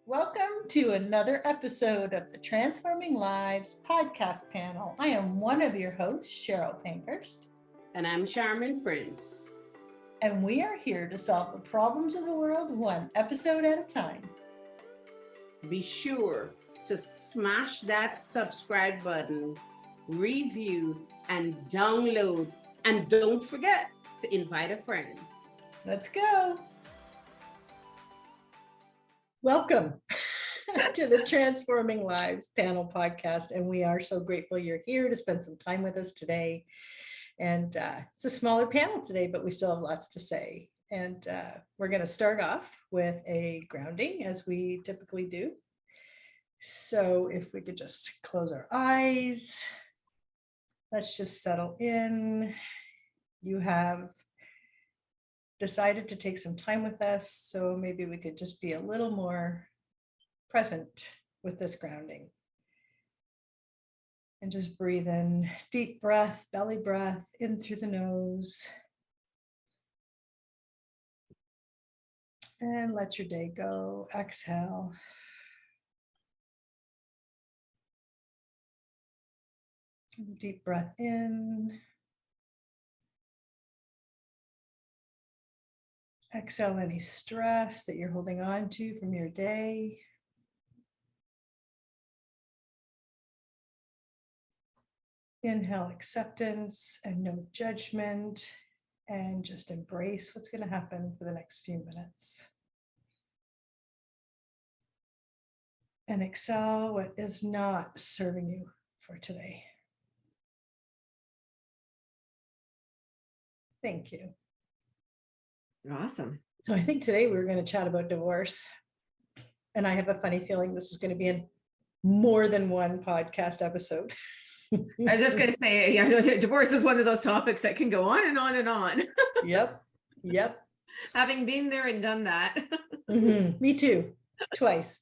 Welcome to another episode of the Transforming Lives podcast panel. I am one of your hosts, Cheryl Pankhurst. And I'm Charmin Prince. And we are here to solve the problems of the world one episode at a time. Be sure to smash that subscribe button, review, and download. And don't forget to invite a friend. Let's go. Welcome to the Transforming Lives panel podcast. And we are so grateful you're here to spend some time with us today. And it's a smaller panel today, but we still have lots to say. And we're going to start off with a grounding as we typically do. So if we could just close our eyes, let's just settle in. You have decided to take some time with us, so maybe we could just be a little more present with this grounding. And just breathe in, deep breath, belly breath, in through the nose. And let your day go, exhale. Deep breath in. Exhale any stress that you're holding on to from your day. Inhale acceptance and no judgment, and just embrace what's going to happen for the next few minutes. And exhale what is not serving you for today. Thank you. Awesome. So I think today we're going to chat about divorce. And I have a funny feeling this is going to be in more than one podcast episode. I was just going to say, I know divorce is one of those topics that can go on and on and on. Yep. Having been there and done that. Me too. Twice.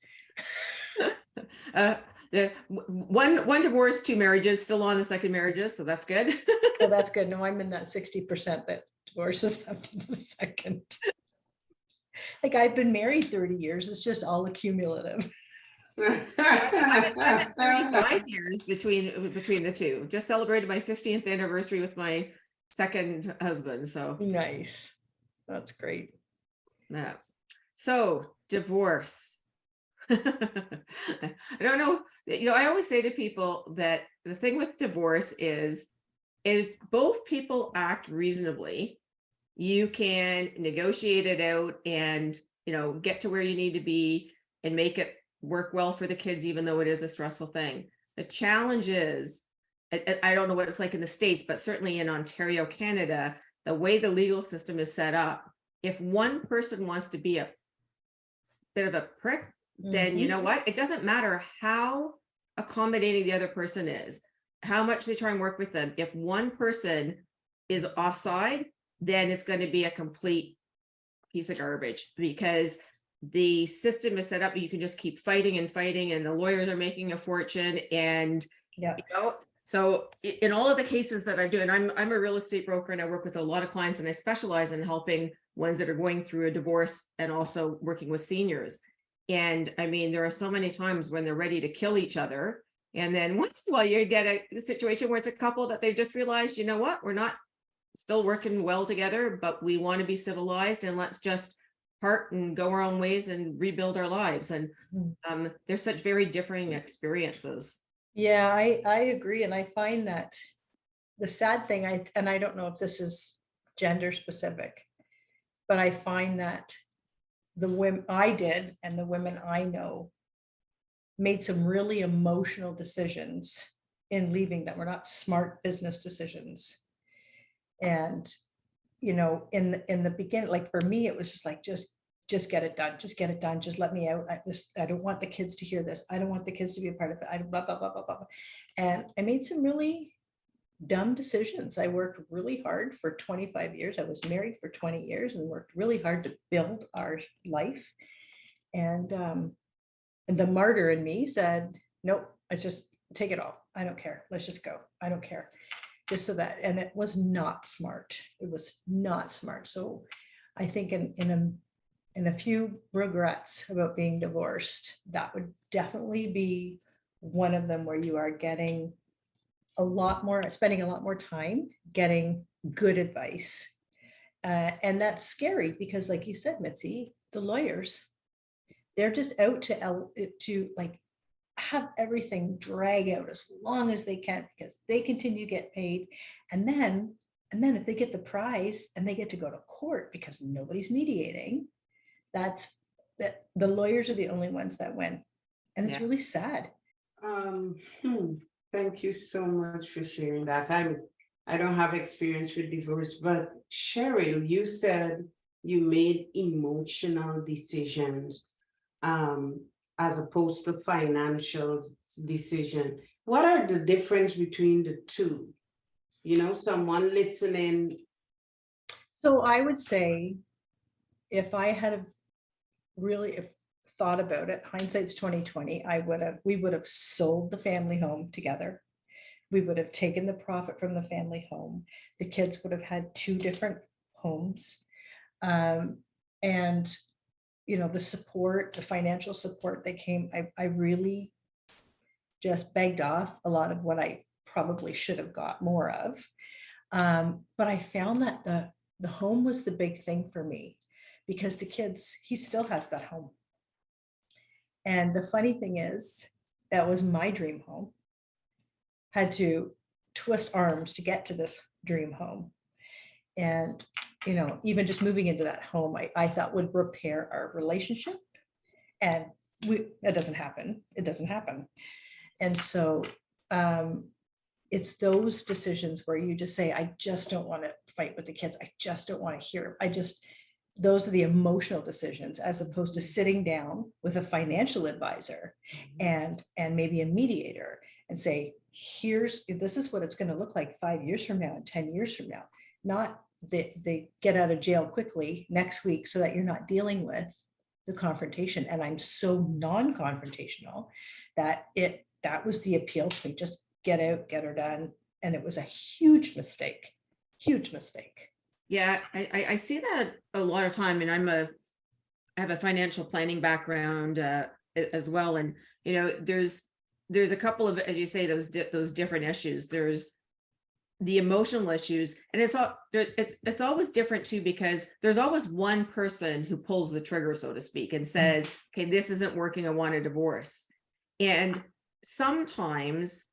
One divorce, 2 marriages, still on the second marriages, so that's good. Well, that's good. No, I'm in that 60% that divorces after the second. Like I've been married 30 years. It's just all accumulative. I'm at 35 years between the two. Just celebrated my 50th anniversary with my second husband. So nice. That's great. Yeah. So divorce. I don't know. I always say to people that the thing with divorce is if both people act reasonably, you can negotiate it out and, get to where you need to be and make it work well for the kids, even though it is a stressful thing. The challenge is, I don't know what it's like in the States, but certainly in Ontario, Canada, the way the legal system is set up, if one person wants to be a bit of a prick, then you know what? It doesn't matter how accommodating the other person is, how much they try and work with them. If one person is offside, then it's going to be a complete piece of garbage because the system is set up. You can just keep fighting and the lawyers are making a fortune. And, so in all of the cases that I do, and I'm a real estate broker and I work with a lot of clients and I specialize in helping ones that are going through a divorce and also working with seniors. And I mean, there are so many times when they're ready to kill each other. And then once in a while you get a situation where it's a couple that they've just realized, you know what, we're not still working well together, but we want to be civilized and let's just part and go our own ways and rebuild our lives. And they're such very differing experiences. Yeah, I agree. And I find that the sad thing, I don't know if this is gender specific, but I find that the women I did and the women I know made some really emotional decisions in leaving that were not smart business decisions. And, in the beginning, like for me, it was just like, just get it done. Just get it done. Just let me out. I don't want the kids to hear this. I don't want the kids to be a part of it. I blah, blah, blah, blah, blah. And I made some really dumb decisions. I worked really hard for 25 years. I was married for 20 years and worked really hard to build our life. And the martyr in me said, nope, I just take it all. I don't care. Let's just go. I don't care. Just so that, and it was not smart. It was not smart. So I think in and a few regrets about being divorced, that would definitely be one of them, where you are getting a lot more, spending a lot more time getting good advice. And that's scary because, like you said, Mitzi, the lawyers, they're just out to like have everything drag out as long as they can, because they continue to get paid. And then if they get the prize and they get to go to court because nobody's mediating, that's that the lawyers are the only ones that win. And it's Yeah. really sad. Um, hmm, Thank you so much for sharing that. I don't have experience with divorce, but Cheryl, you said you made emotional decisions as opposed to financial decision. What are the difference between the two? Someone listening. So I would say, if I had have really thought about it, hindsight's 2020, we would have sold the family home together. We would have taken the profit from the family home. The kids would have had two different homes. And the support, the financial support that came, I really just begged off a lot of what I probably should have got more of. But I found that the home was the big thing for me, because the kids, he still has that home. And the funny thing is, that was my dream home. Had to twist arms to get to this dream home. And, even just moving into that home, I thought would repair our relationship. And that doesn't happen. It doesn't happen. And so it's those decisions where you just say, I just don't want to fight with the kids. I just don't want to hear. Those are the emotional decisions, as opposed to sitting down with a financial advisor and maybe a mediator and say, this is what it's going to look like 5 years from now and 10 years from now. Not that they get out of jail quickly next week so that you're not dealing with the confrontation. And I'm so non-confrontational that was the appeal to me. Just get out, get her done. And it was a huge mistake. Yeah, I see that a lot of time, and I have a financial planning background as well, and there's a couple of, as you say, those different issues. There's the emotional issues, and it's always different too, because there's always one person who pulls the trigger, so to speak, and says, okay, this isn't working, I want a divorce. And sometimes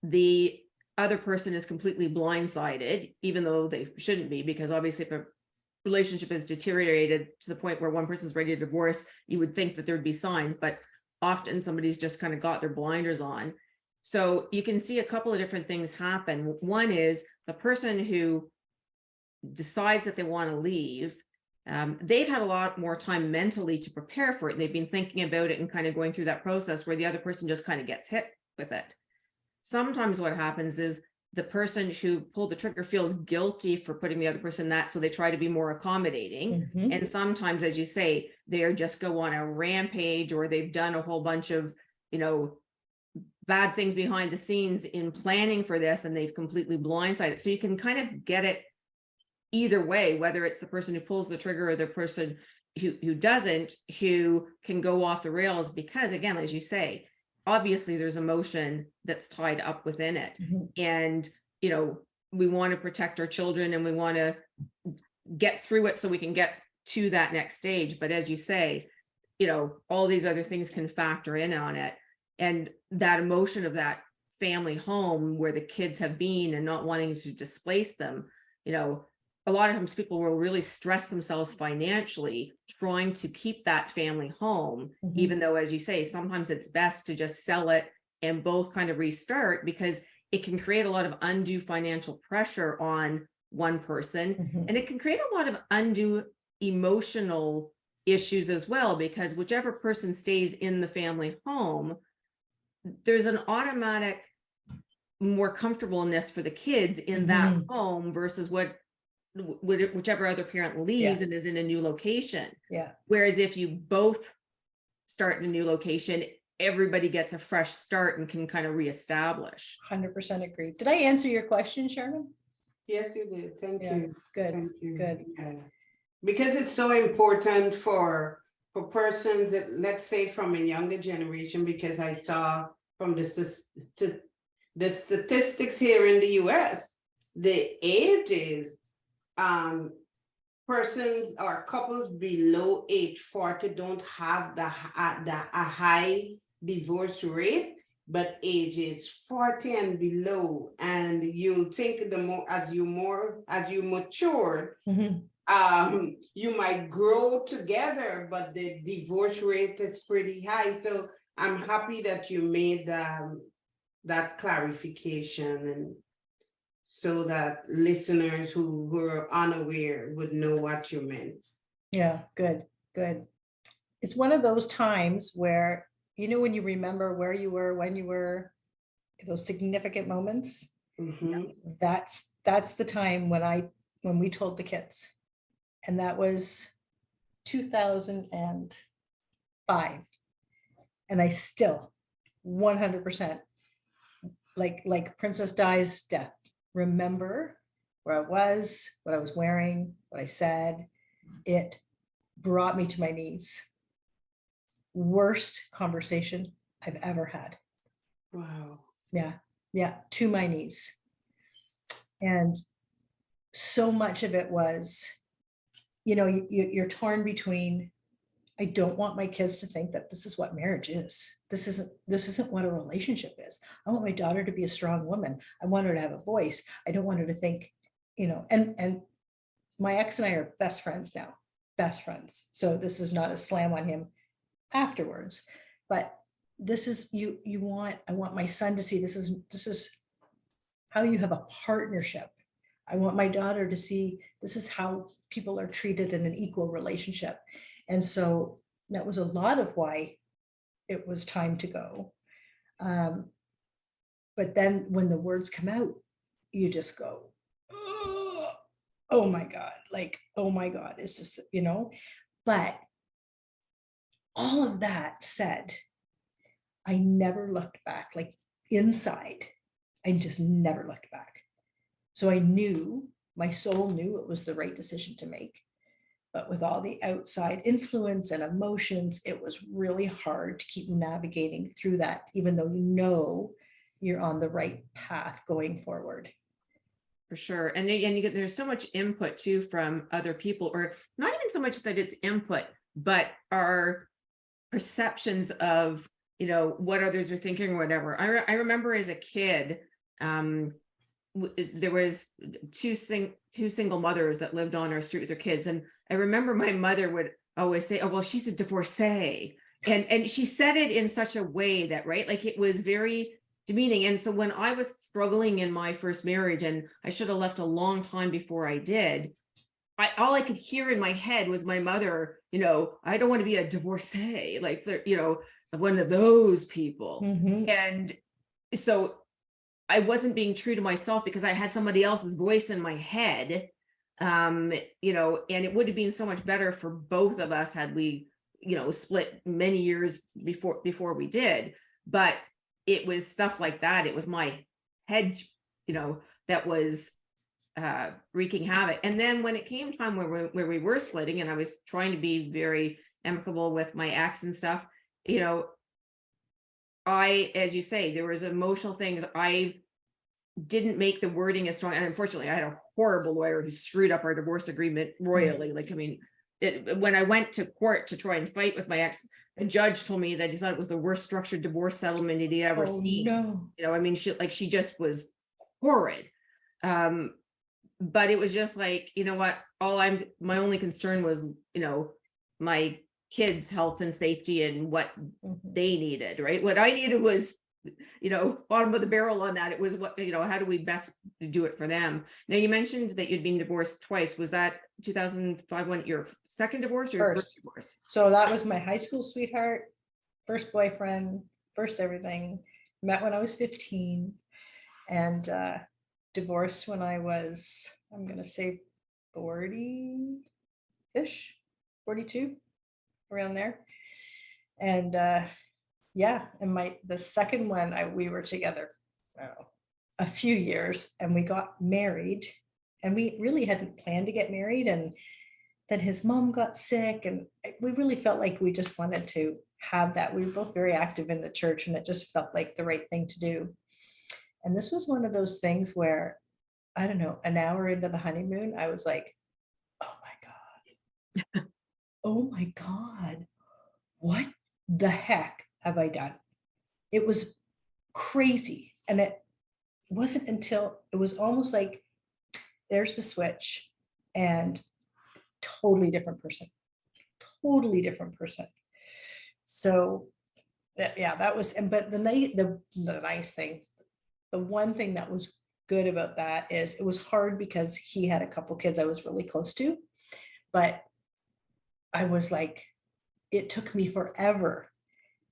the other person is completely blindsided, even though they shouldn't be, because obviously if a relationship is deteriorated to the point where one person's ready to divorce, you would think that there'd be signs, but often somebody's just kind of got their blinders on. So you can see a couple of different things happen. One is the person who decides that they want to leave, they've had a lot more time mentally to prepare for it. They've been thinking about it and kind of going through that process, where the other person just kind of gets hit with it. Sometimes what happens is the person who pulled the trigger feels guilty for putting the other person that, so they try to be more accommodating. And sometimes, as you say, they are just go on a rampage, or they've done a whole bunch of, bad things behind the scenes in planning for this, and they've completely blindsided. So you can kind of get it either way, whether it's the person who pulls the trigger or the person who doesn't, who can go off the rails, because again, as you say, obviously there's emotion that's tied up within it. And, we want to protect our children, and we want to get through it so we can get to that next stage. But as you say, all these other things can factor in on it. And that emotion of that family home where the kids have been and not wanting to displace them, a lot of times people will really stress themselves financially trying to keep that family home, even though, as you say, sometimes it's best to just sell it and both kind of restart, because it can create a lot of undue financial pressure on one person. And it can create a lot of undue emotional issues as well, because whichever person stays in the family home, there's an automatic more comfortableness for the kids in that home versus whichever other parent leaves and is in a new location. Whereas if you both start in a new location, everybody gets a fresh start and can kind of reestablish. 100% agree. Did I answer your question, Sherman? Yes, you did. Thank Yeah, you. good. Thank you. Good. Yeah. because it's so important for persons that, let's say from a younger generation, because I saw from the statistics here in the US, the ages, persons or couples below age 40 don't have a high divorce rate, but ages 40 and below. And you think the more as you mature, Mhm. you might grow together, but the divorce rate is pretty high. So I'm happy that you made that clarification, and so that listeners who were unaware would know what you meant. Yeah, good, good. It's one of those times where, when you remember where you were, when you were, those significant moments, Mhm. that's the time when we told the kids. And that was 2005. And I still 100%, like Princess Di's death, remember where I was, what I was wearing, what I said. It brought me to my knees. Worst conversation I've ever had. Wow. Yeah, yeah, to my knees. And so much of it was, you're torn between, I don't want my kids to think that this is what marriage is. This isn't what a relationship is. I want my daughter to be a strong woman. I want her to have a voice. I don't want her to think, and my ex and I are best friends now, best friends. So this is not a slam on him afterwards, but this is I want my son to see this is how you have a partnership. I want my daughter to see this is how people are treated in an equal relationship. And so that was a lot of why it was time to go. But then when the words come out, you just go, oh my God, like, oh my God, it's just, but all of that said, I never looked back, like inside, I just never looked back. So I knew, my soul knew it was the right decision to make. But with all the outside influence and emotions, it was really hard to keep navigating through that, even though you're on the right path going forward. For sure. And you get, there's so much input too from other people, or not even so much that it's input, but our perceptions of, what others are thinking or whatever. I remember as a kid, there was two single mothers that lived on our street with their kids. And I remember my mother would always say, oh, well, she's a divorcee. And she said it in such a way that, right, like it was very demeaning. And so when I was struggling in my first marriage, and I should have left a long time before I did, all I could hear in my head was my mother, I don't want to be a divorcee, like, one of those people. Mhm. And so I wasn't being true to myself because I had somebody else's voice in my head. And it would have been so much better for both of us had we, split many years before we did. But it was stuff like that. It was my head, that was wreaking havoc. And then when it came time where we were splitting, and I was trying to be very amicable with my ex and stuff, as you say, there was emotional things. I didn't make the wording as strong. And unfortunately, I had a horrible lawyer who screwed up our divorce agreement royally. Like, I mean, when I went to court to try and fight with my ex, the judge told me that he thought it was the worst structured divorce settlement he'd ever seen. No. I mean, she just was horrid. But it was just like, what, my only concern was, my kids' health and safety and what they needed, right? What I needed was, bottom of the barrel on that. It was what, how do we best do it for them? Now, you mentioned that you'd been divorced twice. Was that 2005 when your second divorce or your first divorce? So that was my high school sweetheart, first boyfriend, first everything. Met when I was 15 and divorced when I was, I'm going to say 40-ish, 42, around there. And yeah, and the second one, we were together a few years, and we got married, and we really hadn't planned to get married. And then his mom got sick, and we really felt like we just wanted to have that. We were both very active in the church, and it just felt like the right thing to do. And this was one of those things where, I don't know, an hour into the honeymoon, I was like, oh my God. Oh my God. What the heck have I done? It was crazy. And it wasn't until it was almost like there's the switch, and totally different person. Totally different person. So that, yeah, that was, and but the nice thing, the one thing that was good about that is it was hard because he had a couple kids I was really close to, but I was like, it took me forever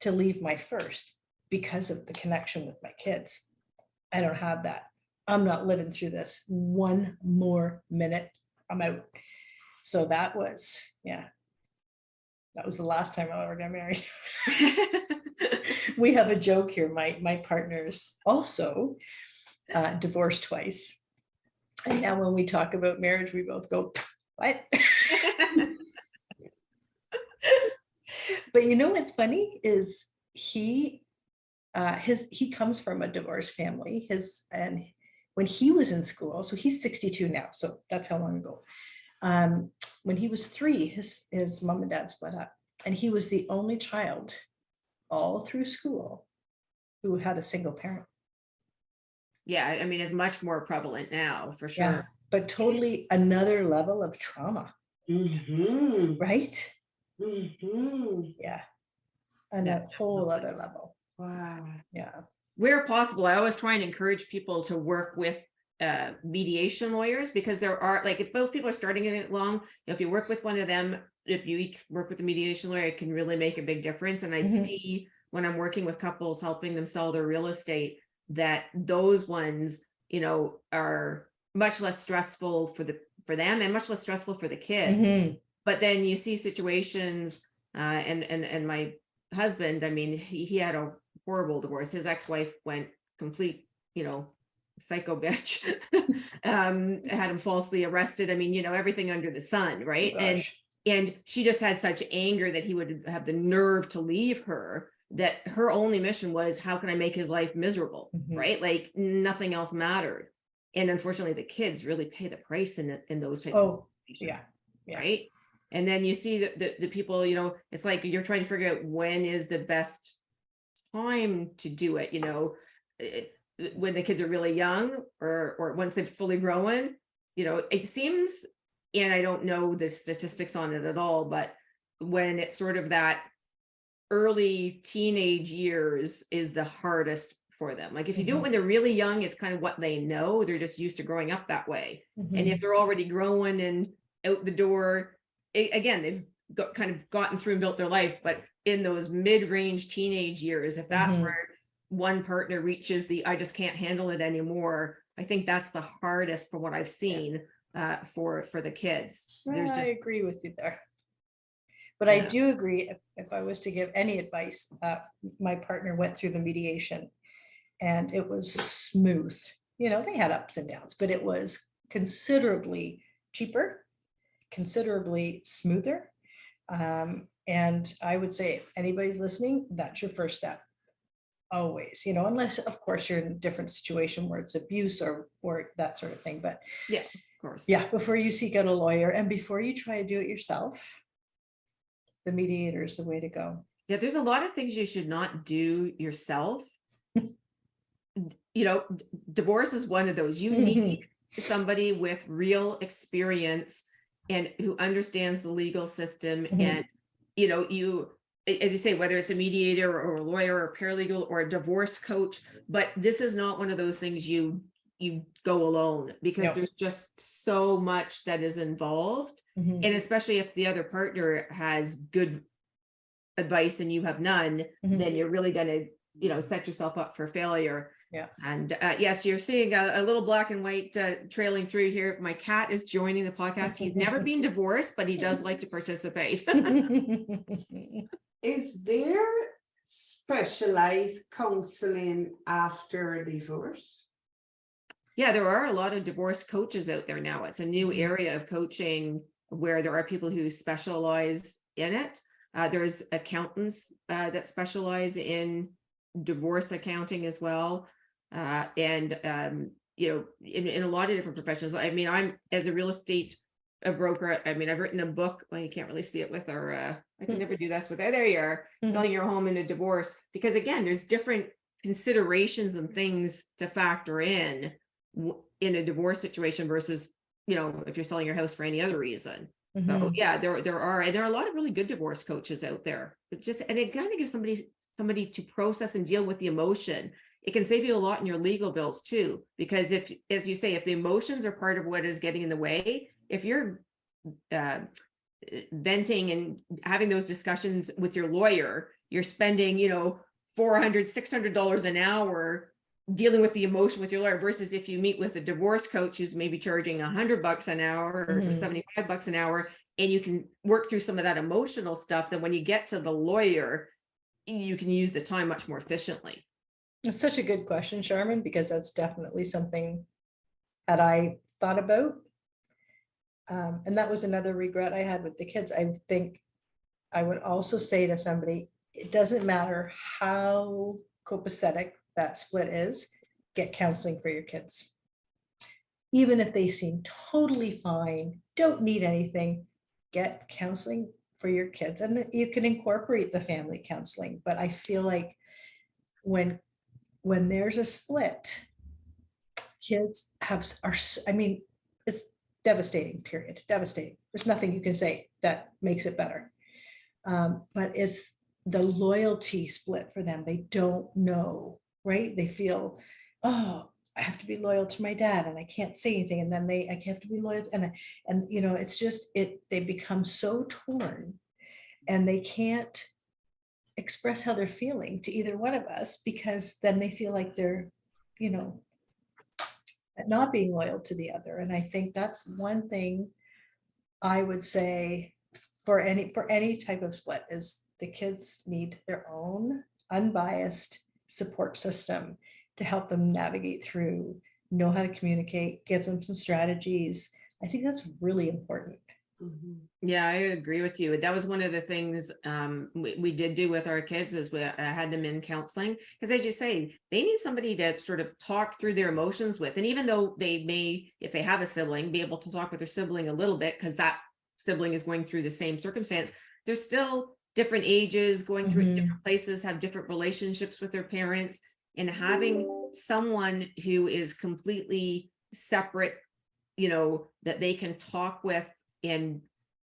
to leave my first because of the connection with my kids. I don't have that. I'm not living through this one more minute. I'm out. So that was, yeah, that was the last time I ever got married. We have a joke here. My partner's also divorced twice. And now when we talk about marriage, we both go, what? But you know what's funny is he comes from a divorced family. And when he was in school, so he's 62 now, so that's how long ago. When he was 3, his mom and dad split up, and he was the only child all through school who had a single parent. Yeah, I mean, it's much more prevalent now, for Yeah, sure. but totally another level of trauma, right? Yeah, and Yeah. a whole other level. Wow. Yeah. Where possible, I always try and encourage people to work with mediation lawyers, because there are, like, if both people are starting it long, if you work with one of them, if you each work with the mediation lawyer, it can really make a big difference. And I Mhm. see when I'm working with couples, helping them sell their real estate, that those ones, you know, are much less stressful for them and much less stressful for the kids. Mhm. But then you see situations, and my husband, I mean, he had a horrible divorce. His ex-wife went complete, you know, psycho bitch. Had him falsely arrested. I mean, you know, everything under the sun, right? Oh, gosh. And she just had such anger that he would have the nerve to leave her, that her only mission was, how can I make his life miserable? Mhm. Right? Like nothing else mattered. And unfortunately, the kids really pay the price in those types of Oh, situations. yeah. Right. And then you see the people, you know, it's like you're trying to figure out when is the best time to do it, you know, when the kids are really young, or once they've fully grown. You know, it seems, and I don't know the statistics on it at all, but when it's sort of that early teenage years is the hardest for them. Like if you do it Mhm. when they're really young, it's kind of what they know. They're just used to growing up that way. And if Mhm. they're already growing and out the door, again, they've kind of gotten through and built their life. But in those mid-range teenage years, if that's Mhm. where one partner reaches the I just can't handle it anymore, I think that's the hardest for what I've seen for the kids. There's I just, agree with you there. But I yeah. do agree, if I was to give any advice, my partner went through the mediation and it was smooth. You know, they had ups and downs, but it was considerably cheaper, considerably smoother. And I would say if anybody's listening, that's your first step. Always, you know, unless of course you're in a different situation where it's abuse or that sort of thing. But Yeah, of course. yeah, before you seek out a lawyer and before you try to do it yourself, the mediator is the way to go. Yeah, there's a lot of things you should not do yourself. You know, divorce is one of those. You need somebody with real experience and who understands the legal system. Mhm. And, you know, as you say, whether it's a mediator or a lawyer or a paralegal or a divorce coach, but this is not one of those things you go alone, because No. there's just so much that is involved. Mhm. And especially if the other partner has good advice and you have none, Mhm. then you're really going to, you know, set yourself up for failure. Yeah. And yes, you're seeing a little black and white trailing through here. My cat is joining the podcast. He's never been divorced, but he does like to participate. Is there specialized counseling after divorce? Yeah, there are a lot of divorce coaches out there now. It's a new Mhm. area of coaching. where there are people who specialize in it. There's accountants that specialize in divorce accounting as well. And in a lot of different professions. I mean, I'm as a real estate broker. I mean, I've written a book. Well, you can't really see it with our. I can never do this with. There you are, selling your home in a divorce. Because again, there's different considerations and things to factor in a divorce situation versus, if you're selling your house for any other reason. So yeah, there are a lot of really good divorce coaches out there. And it kind of gives somebody to process and deal with the emotion. It can save you a lot in your legal bills too, because if, as you say, if the emotions are part of what is getting in the way, if you're venting and having those discussions with your lawyer, you're spending, $400, $600 an hour dealing with the emotion with your lawyer, versus if you meet with a divorce coach who's maybe charging $100 an hour or $75 an hour, and you can work through some of that emotional stuff, then when you get to the lawyer, you can use the time much more efficiently. It's such a good question, Sharman, because that's definitely something that I thought about. And that was another regret I had with the kids. I think I would also say to somebody, it doesn't matter how copacetic that split is, get counseling for your kids. Even if they seem totally fine, don't need anything, get counseling for your kids. And you can incorporate the family counseling. But I feel like when there's a split, kids it's devastating, period. Devastating. There's nothing you can say that makes it better. But it's the loyalty split for them. They don't know, right? They feel, oh, I have to be loyal to my dad and I can't say anything. And then I have to be loyal. And it's just, they become so torn and they can't express how they're feeling to either one of us, because then they feel like they're, not being loyal to the other. And I think that's one thing I would say for any type of split is the kids need their own unbiased support system to help them navigate through, know how to communicate, give them some strategies. I think that's really important. Yeah, I agree with you. That was one of the things we did do with our kids, is we had them in counseling, because as you say, they need somebody to sort of talk through their emotions with. And even though they may, if they have a sibling, be able to talk with their sibling a little bit, because that sibling is going through the same circumstance, they're still different ages, going through different places, have different relationships with their parents, and having someone who is completely separate, that they can talk with and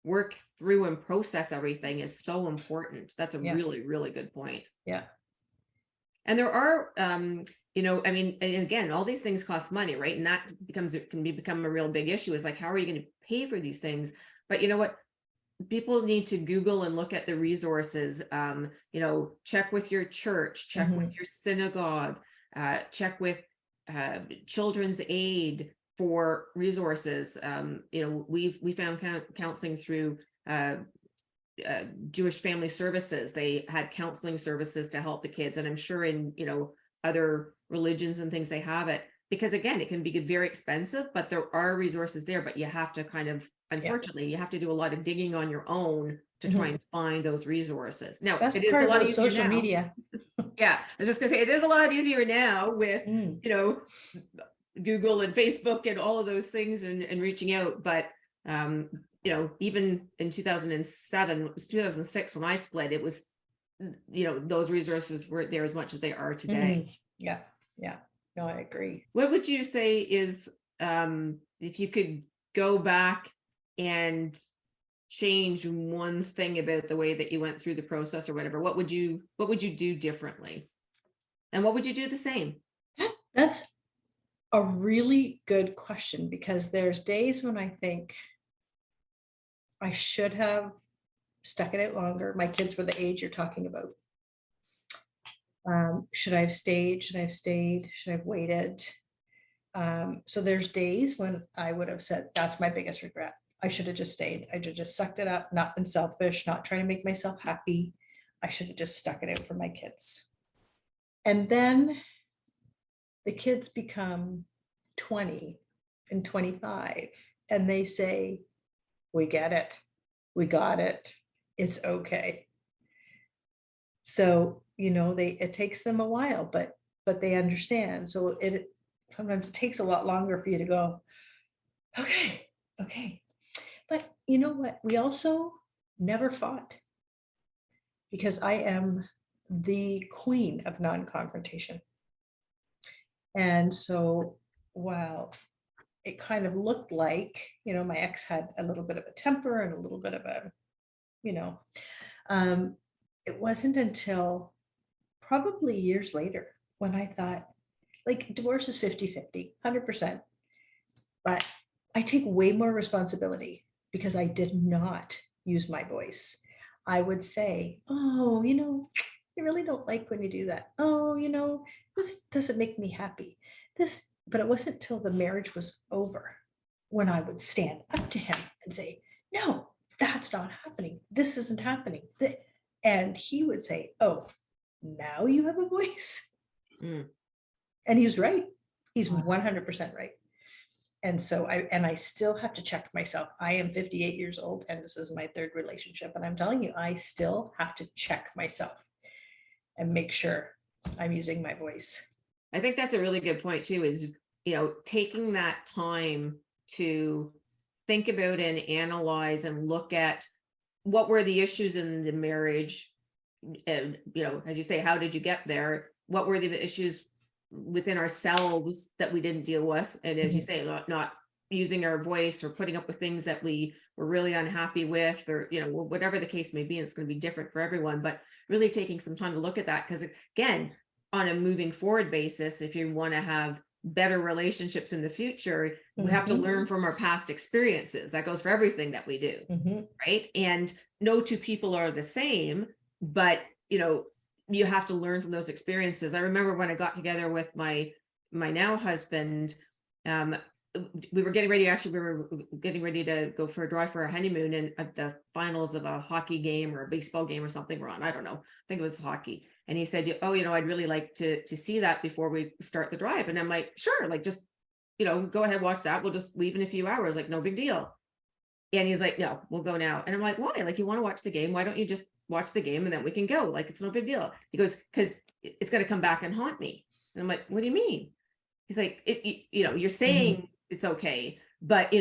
work through and process everything is so important. That's a really, really good point. Yeah. And there are, and again, all these things cost money, right? And that can become a real big issue, is like, how are you going to pay for these things? But you know what? People need to Google and look at the resources, check with your church, check with your synagogue, check with Children's Aid for resources. We found counseling through Jewish Family Services. They had counseling services to help the kids, and I'm sure in other religions and things they have it, because again, it can be very expensive, but there are resources there. But you have to unfortunately, you have to do a lot of digging on your own to try and find those resources. Now, That's it is part a lot of easier social now. media. Yeah, I was just gonna say, it is a lot easier now with Google and Facebook and all of those things and reaching out. But even in 2007, it was 2006 when I split, it was, those resources weren't there as much as they are today. Yeah. No, I agree. What would you say is, if you could go back and change one thing about the way that you went through the process or whatever, what would you do differently? And what would you do the same? That's a really good question, because there's days when I think I should have stuck it out longer. My kids were the age you're talking about. Should I have stayed? Should I have stayed? Should I have waited? So there's days when I would have said, that's my biggest regret. I should have just stayed. I should have just sucked it up, not been selfish, not trying to make myself happy. I should have just stuck it out for my kids. And then the kids become 20 and 25, and they say, we get it. We got it. It's okay. So, it takes them a while, but they understand. So it sometimes it takes a lot longer for you to go, okay, okay. But you know what? We also never fought because I am the queen of non-confrontation. And so while it kind of looked like, my ex had a little bit of a temper and a little bit of a, you know, um, it wasn't until probably years later when I thought, like, divorce is 50-50, 100%. But I take way more responsibility because I did not use my voice. I would say, oh, I really don't like when you do that. Oh, this doesn't make me happy. But it wasn't till the marriage was over when I would stand up to him and say, no, that's not happening. This isn't happening. And he would say, oh, now you have a voice. Mm. And he's right. He's 100% right. And so I still have to check myself. I am 58 years old and this is my third relationship. And I'm telling you, I still have to check myself and make sure I'm using my voice. I think that's a really good point too, is, taking that time to think about and analyze and look at what were the issues in the marriage. And, as you say, how did you get there? What were the issues within ourselves that we didn't deal with? And as you say, not using our voice or putting up with things that we were really unhappy with, or, whatever the case may be, and it's going to be different for everyone, but really taking some time to look at that. Because again, on a moving forward basis, if you want to have better relationships in the future, we have to learn from our past experiences. That goes for everything that we do. Right. And no two people are the same, but, you have to learn from those experiences. I remember when I got together with my now husband, we were getting ready to go for a drive for our honeymoon, and at the finals of a hockey game or a baseball game or something we're on, I don't know, I think it was hockey. And he said, oh, I'd really like to see that before we start the drive. And I'm like, sure, like, just, go ahead, watch that. We'll just leave in a few hours, like, no big deal. And he's like, no, we'll go now. And I'm like, why? Like, you want to watch the game? Why don't you just watch the game and then we can go? Like, it's no big deal. He goes, because it's going to come back and haunt me. And I'm like, what do you mean? He's like, you're saying it's okay, but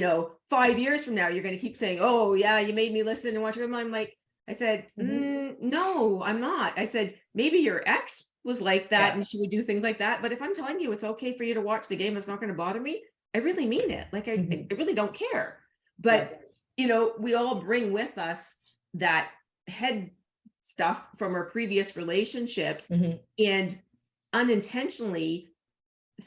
5 years from now, you're going to keep saying, oh yeah, you made me listen and watch it. I'm like, I said, no, I'm not. I said, maybe your ex was like that and she would do things like that. But if I'm telling you it's okay for you to watch the game, it's not going to bother me, I really mean it. Like, I really don't care. But, we all bring with us that head stuff from our previous relationships and unintentionally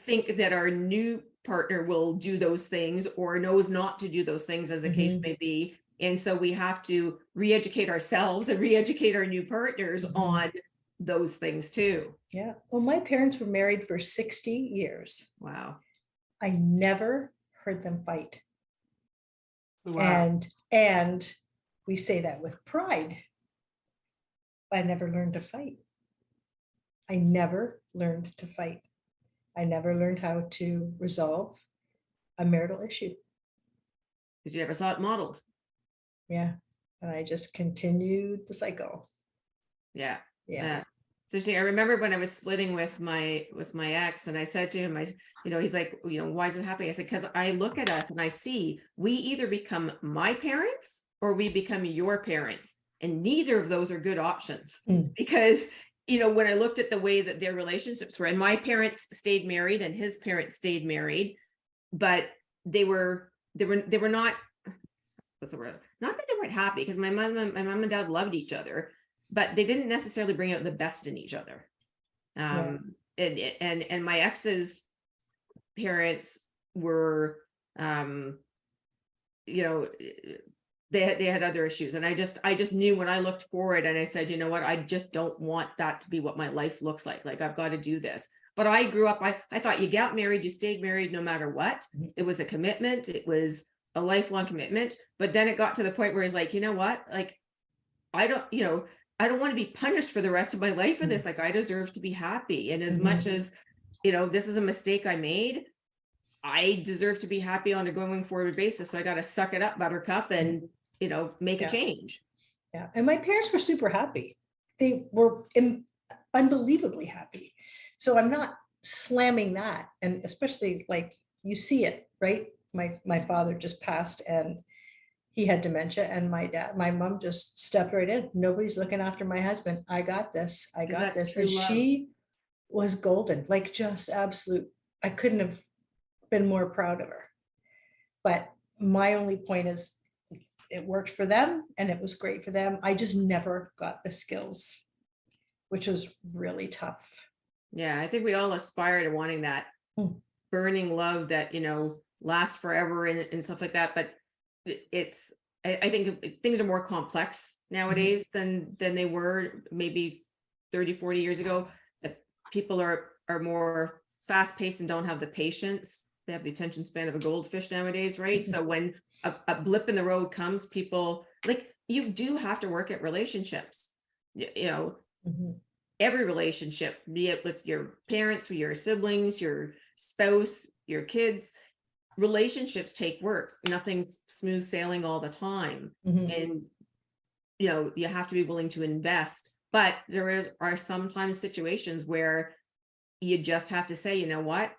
think that our new partner will do those things or knows not to do those things, as the case may be. And so we have to re-educate ourselves and re-educate our new partners on those things too. Yeah. Well, my parents were married for 60 years. Wow. I never heard them fight. Wow. And we say that with pride. I never learned to fight. I never learned to fight. I never learned how to resolve a marital issue. Because you never saw it modeled. Yeah. And I just continued the cycle. Yeah. Yeah. So I remember when I was splitting with my ex, and I said to him, he's like, why is it happening? I said, because I look at us and I see we either become my parents or we become your parents. And neither of those are good options because, when I looked at the way that their relationships were, and my parents stayed married and his parents stayed married, but they were not, what's the word? Not that they weren't happy, because my mom and dad loved each other, but they didn't necessarily bring out the best in each other. And my ex's parents were, they had other issues. And I just knew when I looked forward and I said, you know what, I just don't want that to be what my life looks like. Like, I've got to do this. But I grew up, I thought you got married, you stayed married no matter what. It was a commitment. It was a lifelong commitment. But then it got to the point where it's like, you know what, like, I don't want to be punished for the rest of my life for this. Like, I deserve to be happy. And as much as, this is a mistake I made, I deserve to be happy on a going forward basis. So I got to suck it up, buttercup, and make Yeah. a change. Yeah, and my parents were super happy. They were unbelievably happy. So I'm not slamming that, and especially like you see it, right? My father just passed and he had dementia, and my mom just stepped right in. Nobody's looking after my husband. I got this. I 'Cause got that's this. And true love. she was golden, like just absolute. I couldn't have been more proud of her. But my only point is it worked for them and it was great for them. I just never got the skills, which was really tough. Yeah, I think we all aspire to wanting that Mm. burning love that, lasts forever and stuff like that. But I think things are more complex nowadays than they were maybe 30, 40 years ago. That people are more fast paced and don't have the patience. They have the attention span of a goldfish nowadays, right? So when a blip in the road comes, people like you do have to work at relationships. Mhm. Every relationship, be it with your parents, with your siblings, your spouse, your kids, relationships take work. Nothing's smooth sailing all the time. Mhm. And you have to be willing to invest. But are sometimes situations where you just have to say, you know what,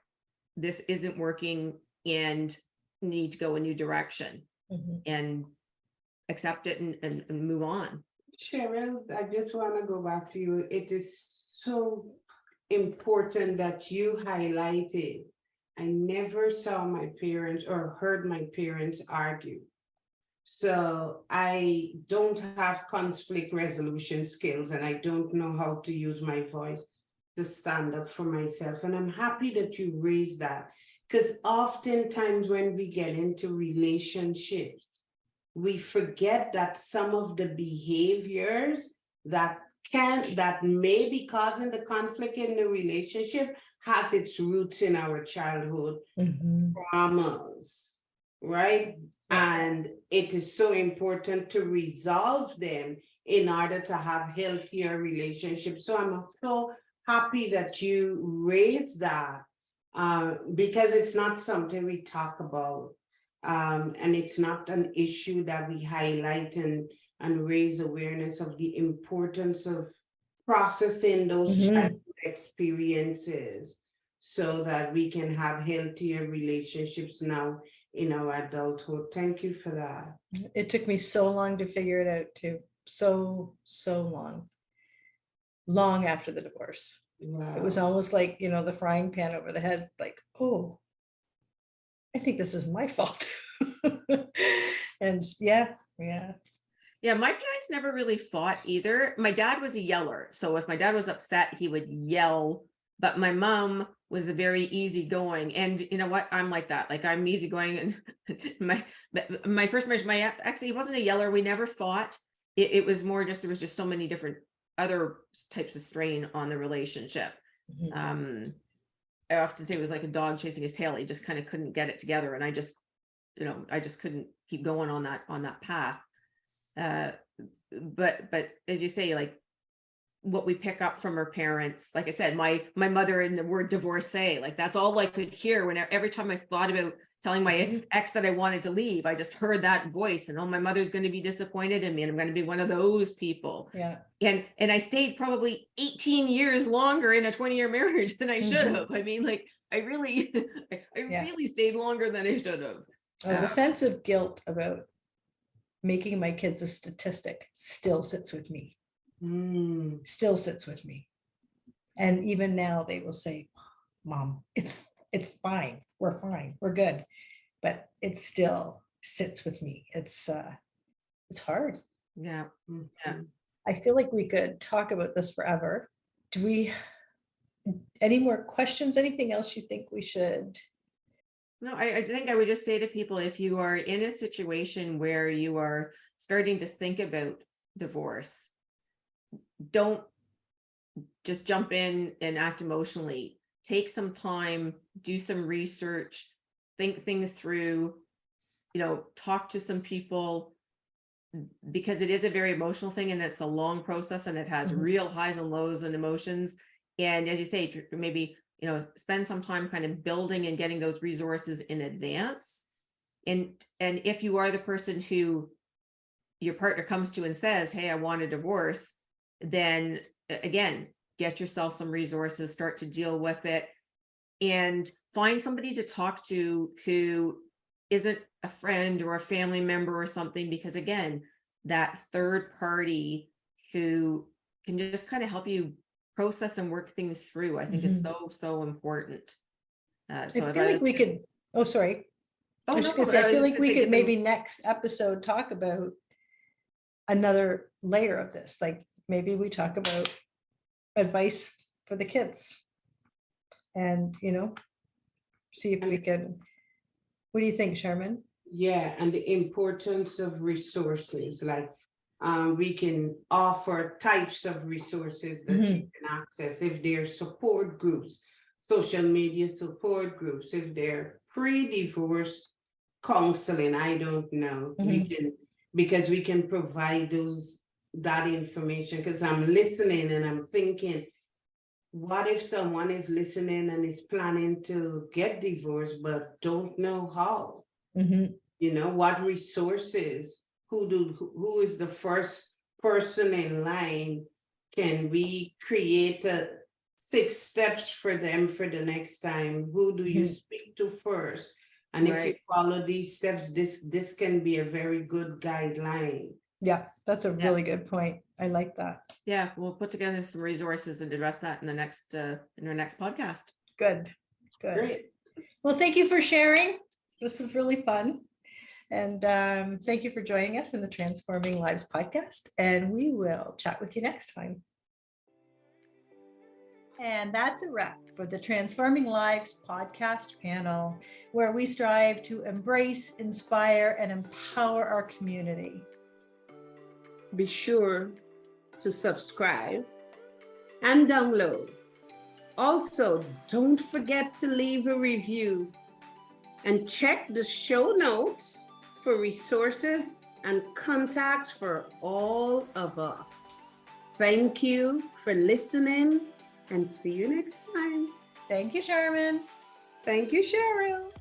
this isn't working and need to go a new direction Mhm. and accept it and move on. Cheryl, I just want to go back to you. It is so important that you highlighted. I never saw my parents or heard my parents argue. So I don't have conflict resolution skills and I don't know how to use my voice to stand up for myself. And I'm happy that you raised that because oftentimes when we get into relationships, we forget that some of the behaviors that may be causing the conflict in the relationship has its roots in our childhood Mhm. traumas, right? Yeah. And it is so important to resolve them in order to have healthier relationships. So I'm so happy that you raised that because it's not something we talk about. And it's not an issue that we highlight and raise awareness of the importance of processing those Mhm. childhood experiences so that we can have healthier relationships now in our adulthood. Thank you for that. It took me so long to figure it out too. So long. Long after the divorce. It was Wow. almost like, the frying pan over the head, like, oh, I think this is my fault. And yeah. Yeah, my parents never really fought either. My dad was a yeller. So if my dad was upset, he would yell. But my mom was a very easygoing. And you know what? I'm like that. Like I'm easygoing. And my first marriage, my ex, he wasn't a yeller. We never fought. It was more just there was just so many different other types of strain on the relationship. Mhm. I often say it was like a dog chasing his tail. He just kind of couldn't get it together. And I just couldn't keep going on that path. But as you say, like what we pick up from our parents, like I said, my mother and the word divorcee, like that's all I could hear when every time I thought about telling my Mhm. ex that I wanted to leave, I just heard that voice and oh, my mother's going to be disappointed in me and I'm going to be one of those people. Yeah. And I stayed probably 18 years longer in a 20-year marriage than I should Mhm. have. I mean, like I really, I Yeah. really stayed longer than I should have. Oh, the sense of guilt about making my kids a statistic still sits with me. Still sits with me. And even now they will say, Mom, it's fine. We're fine. We're good. But it still sits with me. It's hard. Yeah. Mhm. I feel like we could talk about this forever. Do we, any more questions? Anything else you think we should? No, I think I would just say to people, if you are in a situation where you are starting to think about divorce, don't just jump in and act emotionally. Take some time, do some research, think things through, talk to some people because it is a very emotional thing and it's a long process and it has Mhm. real highs and lows and emotions. And as you say, maybe, spend some time kind of building and getting those resources in advance. And if you are the person who your partner comes to you and says, hey, I want a divorce, then again, get yourself some resources, start to deal with it, and find somebody to talk to who isn't a friend or a family member or something, because again, that third party who can just kind of help you process and work things through, I think is so important. I So feel like we could, oh, sorry. I Oh, was no, just gonna say, I was feel just like gonna we say, could get them- maybe next episode talk about another layer of this, like maybe we talk about advice for the kids. And, see if we can, what do you think, Sherman? Yeah, and the importance of resources, like we can offer types of resources that you can access if they're support groups, social media support groups, if they're pre-divorce counseling, I don't know. We can, because we can provide that information, because I'm listening and I'm thinking, what if someone is listening and is planning to get divorced but don't know how? What resources, who is the first person in line? Can we create 6 steps for them for the next time? Who do you speak to first? And if you Right. follow these steps, this can be a very good guideline. Yeah, that's a really good point. I like that. Yeah, we'll put together some resources and address that in our next podcast. Good. Great. Well, thank you for sharing. This is really fun. And thank you for joining us in the Transforming Lives podcast. And we will chat with you next time. And that's a wrap for the Transforming Lives podcast panel, where we strive to embrace, inspire, and empower our community. Be sure to subscribe and download. Also, don't forget to leave a review and check the show notes for resources and contacts for all of us. Thank you for listening and see you next time. Thank you, Sherman. Thank you, Cheryl.